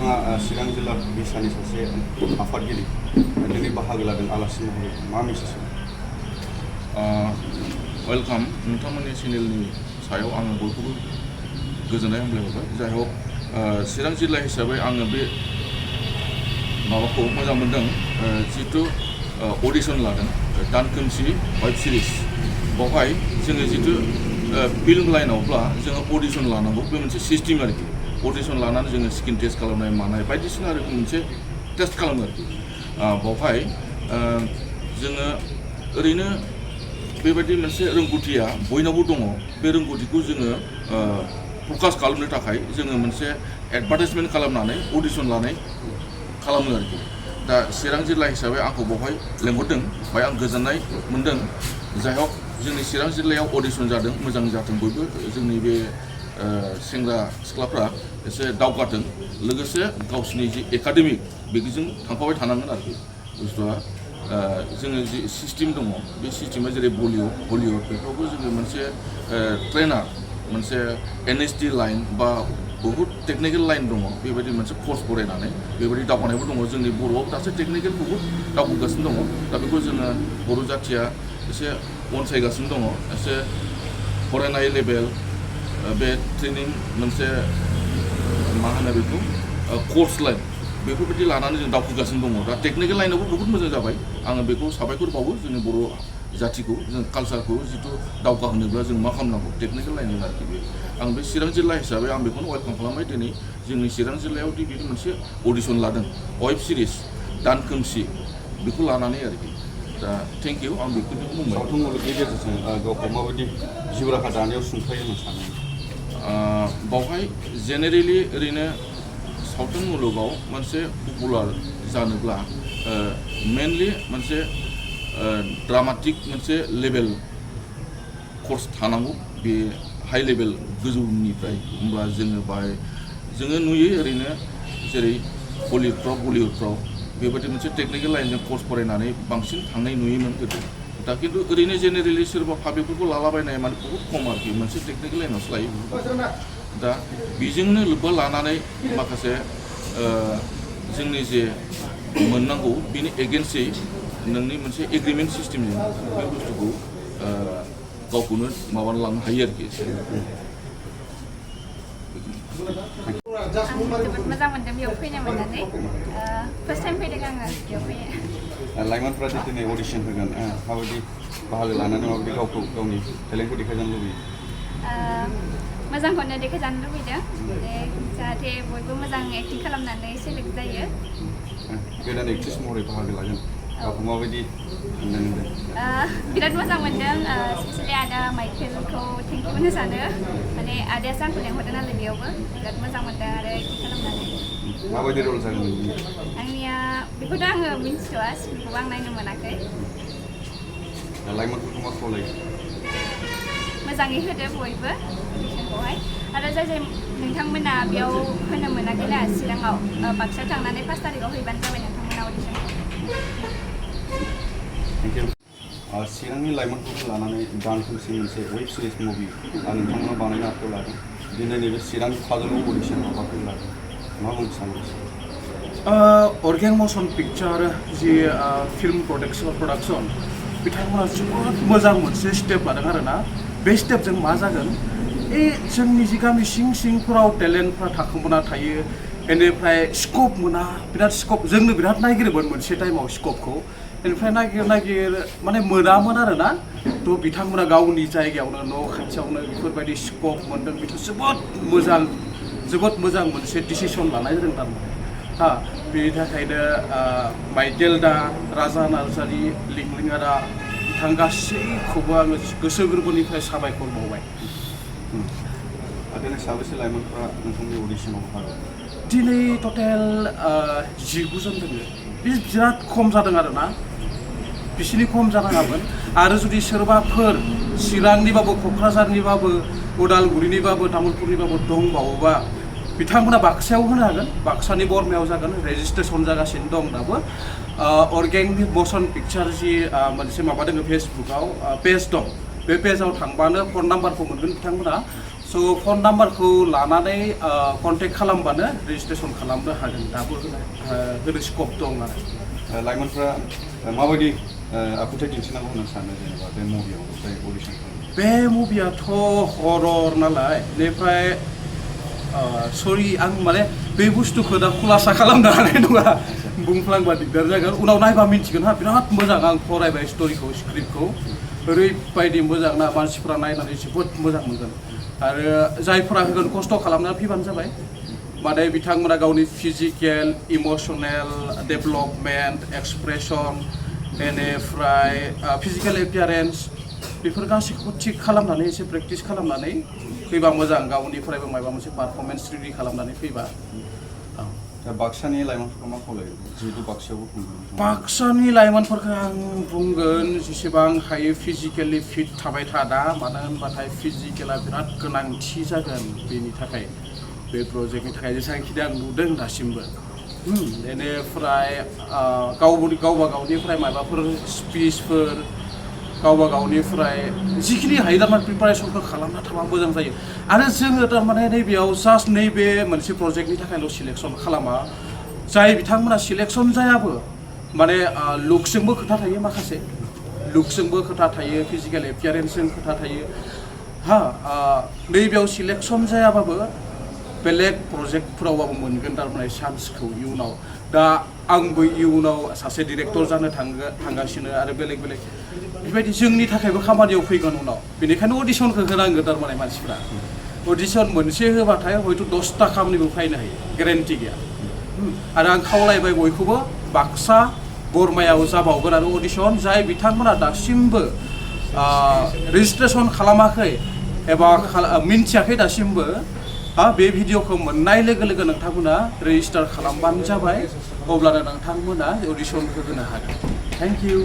बिथाङा चिरां जिल्ला बिसानि सासे आफादगिरि दिनै बाहागो लादों आलासि महरै मा मेसेज वेलकाम नोंथांमोननि चेनेलनि सायाव आङो बयखौबो गोजोननाय हामलायहरबाय जाय हक चिरां जिल्ला हिसाबै आङो बे माबाखौ मोजां मोनदों जितु अडिशन लादों दानखोमसि वेब सिरिज बावहाय जोङो जितु फिल्म लाइनावब्ला जोङो अडिशन लानांगौ बे मोनसे सिस्टेम आरोखि अडिशन लानानै जोङो स्किन टेस्ट खालामनाय मानाय बायदिसिना रोखोम मोनसे टेस्ट खालामो आरोखि बावहाय जोङो ओरैनो बेबायदि मोनसे रोंगौथिया बयनावबो दङ बे रोंगौथिखौ जोङो प्रकास खालामनो थाखाय जोङो मोनसे एडभार्टाइजमेन्ट खालामनानै अडिशन लानाय खालामो आरोखि दा चिरां जिल्ला हिसाबै आंखौ बावहाय लेंहरदों बाय आं गोजोननाय मोनदों जाय हक जोंनि चिरां जिल्लायाव अडिशन जादों मोजां जाथों बयबो जोंनि बे सेंग्रा सिख्लाफ्रा एसे दावगाथों लोगोसे गावसिनि जि एकाडेमिक बेजों थांफाबाय थानांगोन आरोखि बुस्थुआ जोङो जि सिस्टेम दङ बे सिस्टेमा जेरै बलिउड बेफ्रावबो जोङो मोनसे ट्रेनार मोनसे एनएसडि लाइन बा बहुद टेकनिकेल लाइन दङ बेबायदि मोनसे कर्स फरायनानै बेबायदि दावगानायबो दङ जोंनि बर'आव दासो टेकनिकेल बहुद दावगागासिनो दङ दा बेखौ जोङो बर' जाथिया एसे अनसायगासिनो दङ एसे फरायनाय लेभेल बे ट्रेनिं मोनसे मा होनो बेखौ कर्स लाइन बेफोरबायदि लानानै जों दावखोगासिनो दङ दा टेकनिकेल लाइनावबो बहुद मोजां जाबाय आङो बेखौ साबायखर बावो जोंनि बर' जाथिखौ जों कालसारखौ जिथु दावगाहोनोब्ला जों मा खालामनांगौ टेकनिकेल लाइनजों आरोखि बे आं बे चिरां जिल्ला हिसाबै आं बेखौनो वेलकाम खालामबाय दिनै जोंनि चिरां जिल्लायाव दि बिदि मोनसे अडिशन लादों वेब सिरिज दानखोमसि बेखौ लानानै आरोखि दा थेंक इउ आं बेखौनो बुंबाय सावथुन मुलुगनि गेजेरजों गावखौ माबायदि जिउ राहा दानायाव सुंथायो होनना सानो बावहाय जेनेरेलि ओरैनो सावथुन मुलुगाव मोनसे पपुलार जानोब्ला मेनलि मोनसे ड्रामाटिक मोनसे लेभेल कर्स थानांगौ बे हाई लेभेल गोजौनिफ्राय होमब्ला जोङो बाहाय जोङो नुयो ओरैनो जेरै बलिउडफ्राव बेबायदि मोनसे टेकनिकेल लाइनजों कर्स फरायनानै बांसिन थांनाय नुयोमोन गोदो दा खिन्थु ओरैनो जेनेरेलि सोरबा पाब्लिकफोरखौ लालाबायनाय माने बहुद खम आरोखि मोनसे टेकनिकेल लाइनावसो लायो दा बेजोंनो लोब्बा लानानै माखासे जोंनि जे मोननांगौ बेनि एगेन्स्टै नोंनि मोनसे एग्रिमेन्ट सिस्टेमजों बे बुस्थुखौ गावखौनो माबाना लांनो हायो आरोखि जोबोद मोजां मोनदों बेयाव फैनो मोननानै फार्स्ट टाइम फैदों आङो बेयाव फैनो लाइमोनफ्रा दिनै अडिशन होगोन माबायदि बाहागो लानानै माबायदि गावखौ गावनि टेलेन्टखौ देखायजानो लुबैयो मोजांखौनो देखायजानो लुबैदों जाहाथे बयबो मोजां एक्टिं खालामनानै सेलेक्ट जायो गोदान एक्ट्रेस महरै बाहागो लागोन गावखौ माबायदि मोनदों बिराद मोजां मोनदों स्पेसियलि आदा माइकेलखौ थेंक इउ होनो सानो माने आदायासो आंखौ लेंहरदों नालाय बेयावबो बिराद मोजां मोनदों आरो एक्टिं खालामनानै माबायदि रल जागोन आंनिया बेखौथ' आङो मिन्थिथ'वा स्क्रिप्टखौबो आं नायनो मोनाखै लाइमोनफोरखौ मा खावलायो मोजाङै होदो बयबो अडिशनखौहाय आरो जाय जाय नोंथांमोना बेयाव होनो मोनाखैना चिराङाव बाक्सायाव थांनानै 5 तारिखआव हैबानो जाबाय नोंथांमोना अडिशनखौ थेंक इउ चिरांनि लाइमोनफोरखौ लानानै दानखोमसि मोनसे वेब सिरिज मुभि नोंथांमोना बानायनो आखायाव लादों दिनै नैबे चिरांनि काजलगाव अडिशन हाबाफारि लादों मा बुंनो सानो अर्गें मसन पिक्चार जि फिल्म प्रडाक्शन बिथांमोना जोबोद मोजां मोनसे स्टेप लादों आरोना बे स्टेपजों मा जागोन जोंनि जि गामि सिंफोराव टेलेन्टफ्रा थाखोमाना थायो बेनिफ्राय स्कप मोना बिराद स्कप जोंनो बिराद नागिरोमोन मोनसे टाइमाव स्कपखौ बेनिफ्राय नागिर माने मोनामोन आरोना थ' बिथांमोना गावनि जायगायावनो न' खाथियावनो बेफोरबायदि स्कप मोनदों बिथ' जोबोद मोजां मोनसे डिसिसन लानाय जादों थारमाने बेनि थाखायनो माइकेल दा राजा नार्जारि लिंलिङारा बिथां गासैखौबो आङो गोसो गोरबोनिफ्राय साबायखर बावबाय दिनै साबेसे लाइमोनफ्रा नोंथांनि अडिशनाव बाहागो दिनै टटेल 19 जन दङ बे बिराद खम जादों आरोना बिसिनि खम जानाङामोन आरो जुदि सोरबाफोर चिरांनिबाबो क'क्राझारनिबाबो उदालगुरिनिबाबो तामुलपुरनिबाबो दंबावोबा बिथांमोना बाक्सायाव होनो हागोन बाक्सानि बरमायाव जागोन रेजिस्ट्रेसन जागासिनो दं दाबो अर्गें मसन पिक्चार जि मोनसे माबा दङ फेसबुकआव पेज दं बे पेजाव थांबानो फन नाम्बारखौ मोनगोन बिथांमोना स' फन नाम्बारखौ लानानै कन्टेक्ट खालामबानो रेजिस्ट्रेसन खालामनो हागोन दाबो होनो स्कप दं आरो लाइमोनफ्रा माबायदि आखुथाय दिन्थिनांगौ होनना सानो जेनेबा बे मुभियाव जाय अडिशन खालामो बे मुभियाथ' हरर नालाय बेनिफ्राय सरि आं माने बे बुस्थुखौ दा खुलासा खालामनो हानाय नङा बुंफ्लांबा दिगदार जागोन उनाव नायबा मिन्थिगोन हा बिराद मोजां आं फरायबाय स्ट'रिखौ स्क्रिप्टखौ ओरैबायदि मोजां ना मानसिफ्रा नायनानै जोबोद मोजां मोनगोन आरो जायफोरा होगोन खस्थ' खालामना फैबानो जाबाय माने बिथांमोना गावनि फिजिकेल इमसनेल डेभेलपमेन्ट एक्सप्रेसन बेनिफ्राय फिजिकेल एपियारेन्स बेफोर गासैखौबो थिग खालामनानै एसे प्रेक्टिस खालामनानै फैबा मोजां गावनिफ्रायबो माबा मोनसे पारफरमेन्स रेडि खालामनानै फैबा दा बाक्सानि लाइमोनफोरखौ मा खावलायो जिहेतु बाक्सायावबो खुंगोन बाक्सानि लाइमोनफोरखौ आं बुंगोन जेसेबां हायो फिजिकेलि फिट थाबाय था दा मानो होनबाथाय फिजिकेला बिराद गोनांथि जागोन बेनि थाखाय बे प्रजेक्टनि थाखाय जेसेबांखि आं नुदों दासिमबो बेनिफ्राय गावबा गावनिफ्राय माबाफोर स्पिचफोर गावबा गावनिफ्राय जिखिनि हायो थारमाने प्रिपारेसनखौ खालामना थाबा मोजां जायो आरो जोङो थारमाने नैबेयाव जास्ट नैबे मोनसे प्रजेक्टनि थाखायल' सिलेक्सन खालामा जाय बिथांमोना सिलेक्सन जायाबो माने लुक्सजोंबो खोथा थायो माखासे लुक्सजोंबो खोथा थायो फिजिकेल एपियारेन्सजों खोथा थायो नैबेयाव सिलेक्सन जायाबाबो बेलेग प्रजेक्टफोरावबाबो मोनगोन थारमाने चान्सखौ इयुनाव दा आंबो इयुनाव सासे डिरेक्टर जानो थांगासिनो आरो बेलेग बेलेग बेबायदि जोंनि थाखायबो खामानियाव फैगोन उनाव बेनिखायनो अडिशनखौ होनांगौ थारमाने मानसिफ्रा अडिशन मोनसे होबाथाय हयथ' 10टा खामानिबो फैनो हायो गेरेन्टि गैया आरो आं खावलायबाय बयखौबो बाक्सा बरमायाव जाबावगोन आरो अडिशन जाय बिथांमोना दासिमबो रेजिस्ट्रेसन खालामाखै एबा मिन्थियाखै दासिमबो बे भिडिअखौ मोननाय लोगो लोगो नोंथांमोना रेजिस्टार खालामबानो जाबाय अब्लानो नोंथांमोना अडिशनखौ होनो हागोन थेंक इउ